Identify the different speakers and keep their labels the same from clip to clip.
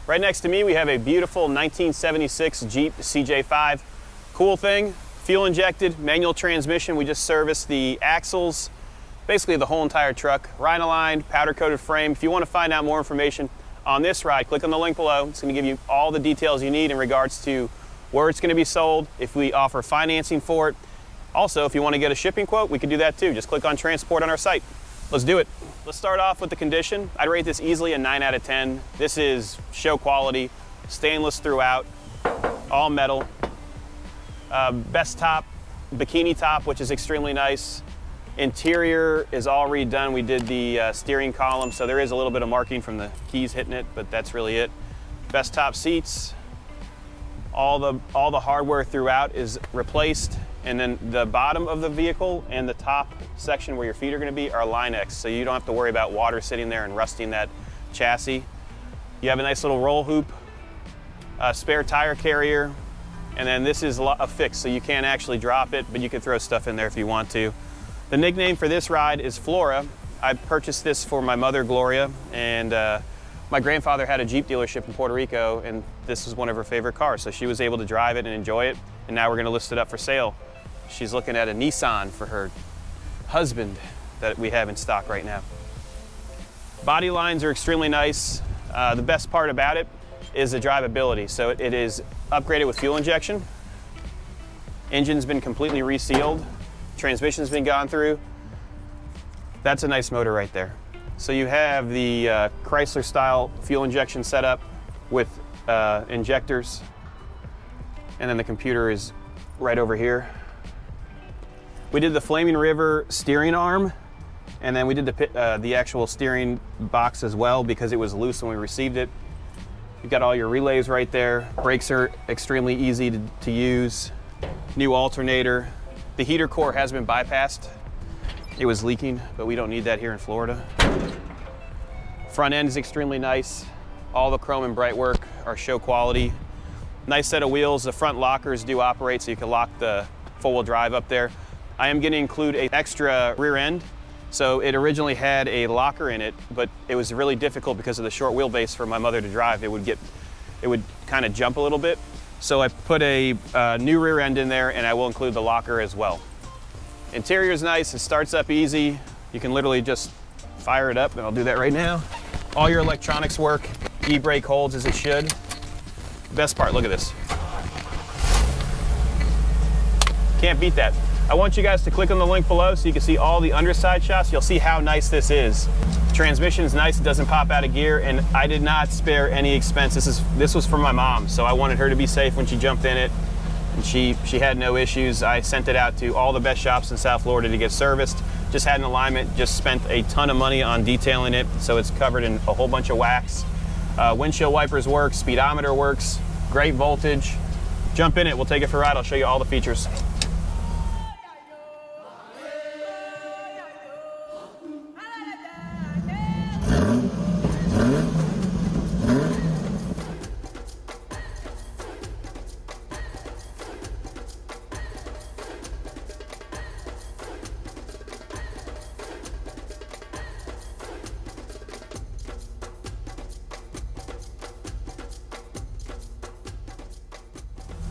Speaker 1: Right next to me, we have a beautiful 1976 Jeep CJ-5. Cool thing, fuel injected, manual transmission. We just serviced the axles, basically the whole entire truck. Rhine-aligned, powder-coated frame. If you want to find out more information on this ride, click on the link below. It's going to give you all the details you need in regards to where it's going to be sold, if we offer financing for it. Also, if you want to get a shipping quote, we can do that too. Just click on transport on our site. Let's do it. Let's start off with the condition. I'd rate this easily a 9 out of 10. This is show quality, stainless throughout, all metal. Best top, bikini top, which is extremely nice. Interior is all redone. We did the steering column, so there is a little bit of marking from the keys hitting it, but that's really it. Best top seats. All the hardware throughout is replaced. And then the bottom of the vehicle and the top section where your feet are going to be are Line-X, so you don't have to worry about water sitting there and rusting that chassis. You have a nice little roll hoop, a spare tire carrier, and then this is a fix, so you can't actually drop it, but you can throw stuff in there if you want to. The nickname for this ride is Flora. I purchased this for my mother, Gloria, and my grandfather had a Jeep dealership in Puerto Rico, and this was one of her favorite cars, so she was able to drive it and enjoy it, and now we're going to list it up for sale. She's looking at a Nissan for her husband that we have in stock right now. Body lines are extremely nice. The best part about it is the drivability. So it is upgraded with fuel injection. Engine's been completely resealed. Transmission's been gone through. That's a nice motor right there. So you have the Chrysler style fuel injection setup with injectors. And then the computer is right over here. We did the Flaming River steering arm, and then we did the actual steering box as well because it was loose when we received it. You've got all your relays right there. Brakes are extremely easy to use. New alternator. The heater core has been bypassed. It was leaking, but we don't need that here in Florida. Front end is extremely nice. All the chrome and bright work are show quality. Nice set of wheels. The front lockers do operate, so you can lock the four-wheel drive up there. I am going to include an extra rear end. So it originally had a locker in it, but it was really difficult because of the short wheelbase for my mother to drive. It would kind of jump a little bit. So I put a new rear end in there, and I will include the locker as well. Interior is nice. It starts up easy. You can literally just fire it up, and I'll do that right now. All your electronics work. E-brake holds as it should. Best part, look at this. Can't beat that. I want you guys to click on the link below so you can see all the underside shots. You'll see how nice this is. Transmission is nice, it doesn't pop out of gear, and I did not spare any expense. This was for my mom, so I wanted her to be safe when she jumped in it, and she had no issues. I sent it out to all the best shops in South Florida to get serviced. Just had an alignment, just spent a ton of money on detailing it, so it's covered in a whole bunch of wax. Windshield wipers work, speedometer works, great voltage. Jump in it, we'll take it for a ride. I'll show you all the features.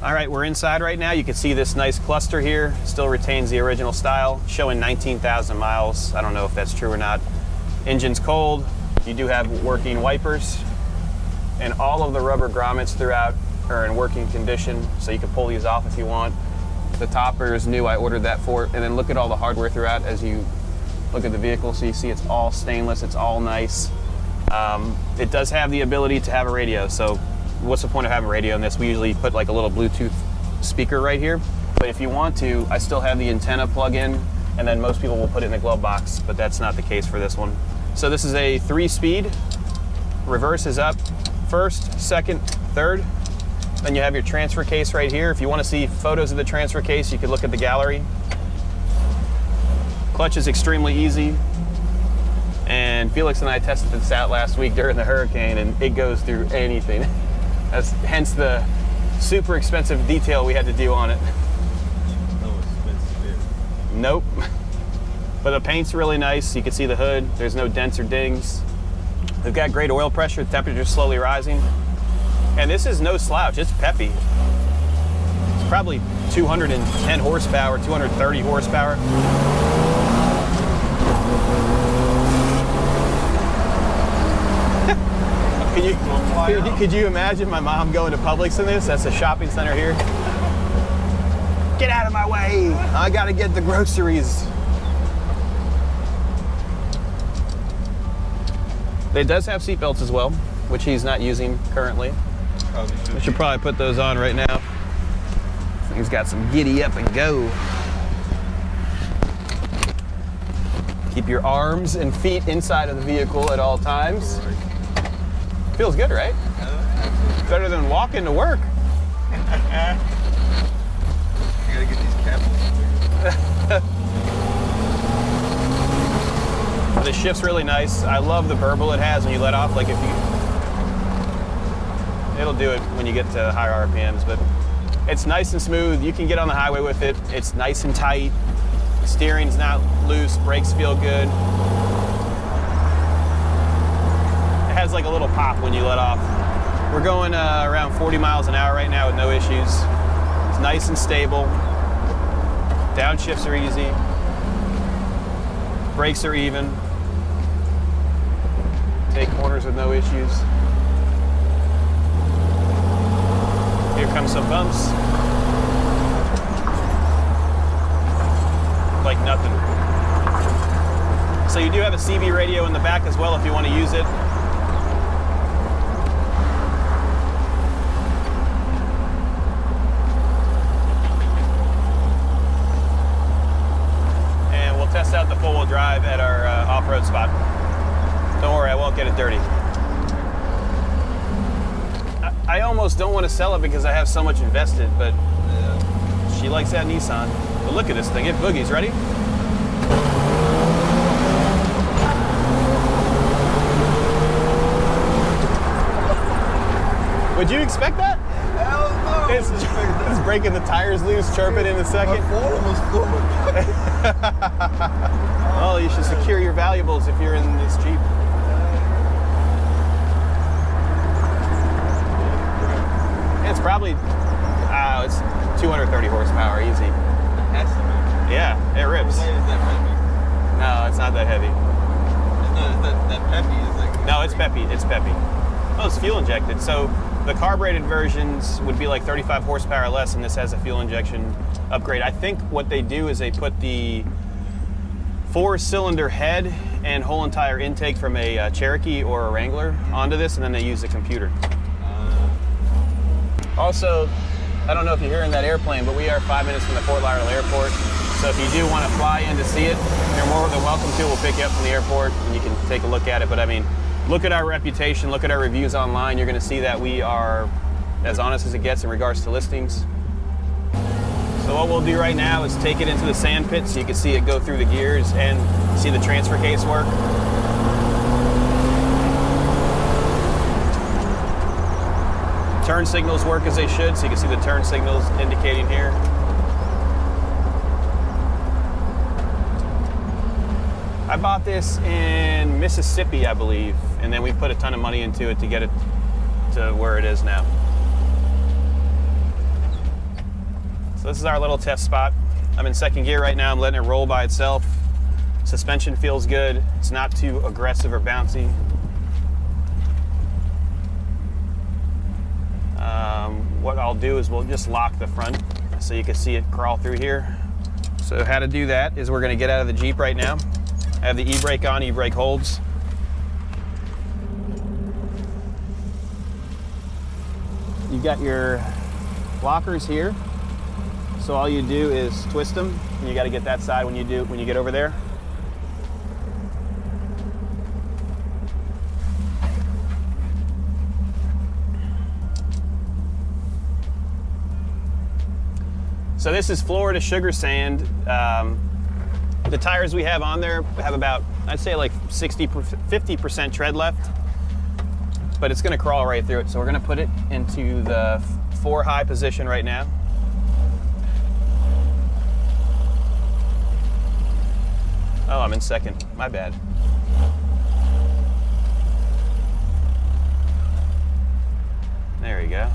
Speaker 1: All right, we're inside right now. You can see this nice cluster here. Still retains the original style, showing 19,000 miles. I don't know if that's true or not. Engine's cold. You do have working wipers, and all of the rubber grommets throughout are in working condition, so you can pull these off if you want. The topper is new. I ordered that for it. And then look at all the hardware throughout as you look at the vehicle. So you see it's all stainless. It's all nice. It does have the ability to have a radio. So what's the point of having a radio in this? We usually put like a little Bluetooth speaker right here. But if you want to, I still have the antenna plug in, and then most people will put it in the glove box, but that's not the case for this one. So this is a 3-speed. Reverse is up, first, second, third. Then you have your transfer case right here. If you want to see photos of the transfer case, you could look at the gallery. Clutch is extremely easy. And Felix and I tested this out last week during the hurricane, and it goes through anything. That's hence the super expensive detail we had to do on it.
Speaker 2: No expensive.
Speaker 1: Nope. But the paint's really nice. You can see the hood. There's no dents or dings. They've got great oil pressure. The temperature's slowly rising. And this is no slouch. It's peppy. It's probably 210 horsepower, 230 horsepower. Could you imagine my mom going to Publix in this? That's a shopping center here. Get out of my way. I gotta get the groceries. It does have seat belts as well, which he's not using currently. We should probably put those on right now. He's got some giddy up and go. Keep your arms and feet inside of the vehicle at all times. Feels good, right? Better than walking to work.
Speaker 2: I gotta get these caps.
Speaker 1: The shift's really nice. I love the burble it has when you let off. Like it'll do it when you get to higher RPMs, but it's nice and smooth. You can get on the highway with it. It's nice and tight. Steering's not loose. Brakes feel good. It has like a little pop when you let off. We're going around 40 miles an hour right now with no issues. It's nice and stable. Downshifts are easy. Brakes are even. Take corners with no issues. Here comes some bumps. Like nothing. So you do have a CB radio in the back as well if you want to use it. And we'll test out the four-wheel drive at our off-road spot. Don't worry, I won't get it dirty. I almost don't want to sell it because I have so much invested, but she likes that Nissan. But look at this thing, it boogies. Ready? Would you expect that?
Speaker 2: Hell no!
Speaker 1: It's breaking the tires loose, chirping in a second. Well, you should secure your valuables if you're in this Jeep. It's probably, it's 230 horsepower, easy.
Speaker 2: Has to be.
Speaker 1: Yeah, it rips.
Speaker 2: Is that heavy?
Speaker 1: No, it's not that heavy.
Speaker 2: It's not that peppy. It's like.
Speaker 1: No, it's peppy. It's peppy. Oh, it's fuel injected. So the carbureted versions would be like 35 horsepower less, and this has a fuel injection upgrade. I think what they do is they put the 4-cylinder head and whole entire intake from a Cherokee or a Wrangler onto this, and then they use the computer. Also, I don't know if you're hearing that airplane, but we are 5 minutes from the Fort Lauderdale Airport. So if you do want to fly in to see it, you're more than welcome to. We'll pick you up from the airport and you can take a look at it. But I mean, look at our reputation, look at our reviews online. You're going to see that we are as honest as it gets in regards to listings. So what we'll do right now is take it into the sand pit so you can see it go through the gears and see the transfer case work. Turn signals work as they should, so you can see the turn signals indicating here. I bought this in Mississippi, I believe, and then we put a ton of money into it to get it to where it is now. So this is our little test spot. I'm in second gear right now. I'm letting it roll by itself. Suspension feels good. It's not too aggressive or bouncy. What I'll do is we'll just lock the front so you can see it crawl through here. So how to do that is we're going to get out of the Jeep right now. I have the e-brake on, e-brake holds. You got your lockers here. So all you do is twist them. And you got to get that side when you get over there. So this is Florida sugar sand. The tires we have on there have about, I'd say like 50% tread left, but it's gonna crawl right through it. So we're gonna put it into the 4 high position right now. Oh, I'm in second, my bad. There we go.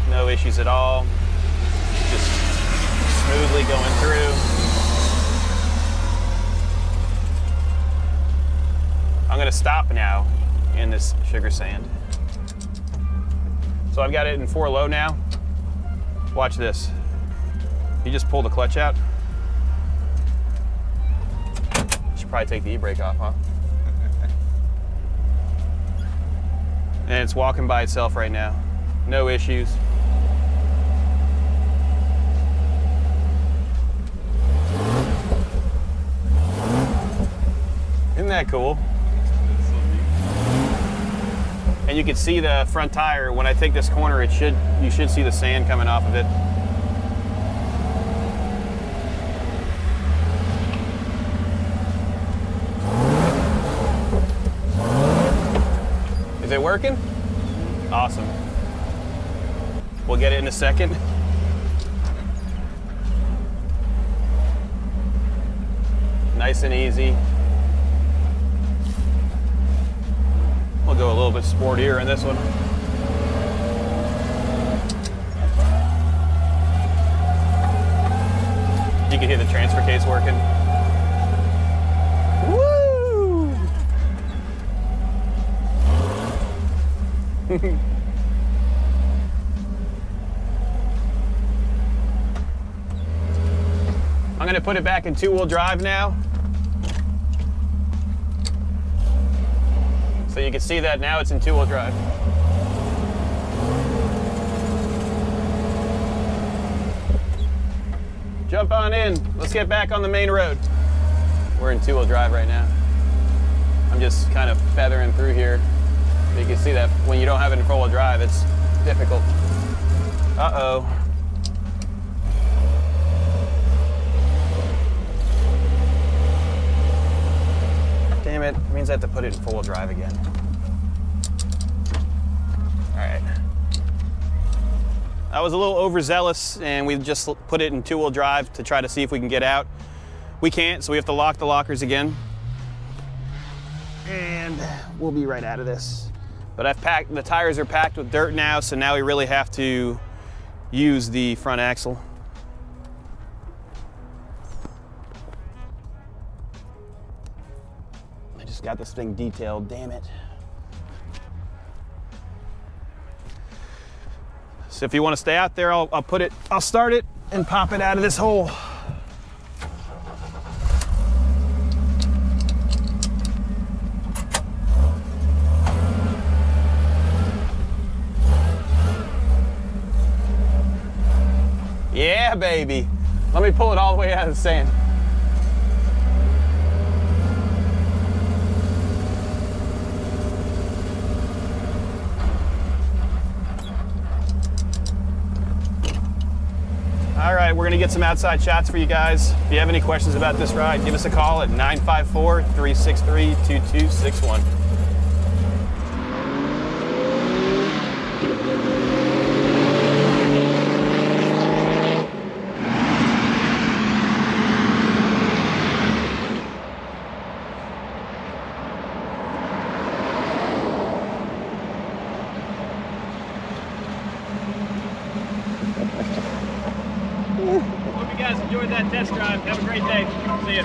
Speaker 1: No issues at all. Just smoothly going through. I'm gonna stop now in this sugar sand. So I've got it in 4 low now. Watch this. You just pull the clutch out. Should probably take the e-brake off, huh? And it's walking by itself right now. No issues. Isn't that cool? And you can see the front tire. When I take this corner, you should see the sand coming off of it. Is it working? Awesome. We'll get it in a second. Nice and easy. We'll go a little bit sportier in this one. You can hear the transfer case working. Woo! I'm going to put it back in 2-wheel drive now. So you can see that now it's in 2-wheel drive. Jump on in. Let's get back on the main road. We're in 2-wheel drive right now. I'm just kind of feathering through here. You can see that when you don't have it in 4-wheel drive, it's difficult. Uh-oh. Damn it, means I have to put it in 4-wheel drive again. All right. I was a little overzealous and we just put it in 2-wheel drive to try to see if we can get out. We can't, so we have to lock the lockers again. And we'll be right out of this. But the tires are packed with dirt now, so now we really have to use the front axle. I just got this thing detailed, damn it. So if you want to stay out there, I'll start it and pop it out of this hole. Yeah, baby. Let me pull it all the way out of the sand. All right, we're gonna get some outside shots for you guys. If you have any questions about this ride, give us a call at 954-363-2261. Hope you guys enjoyed that test drive. Have a great day. See ya.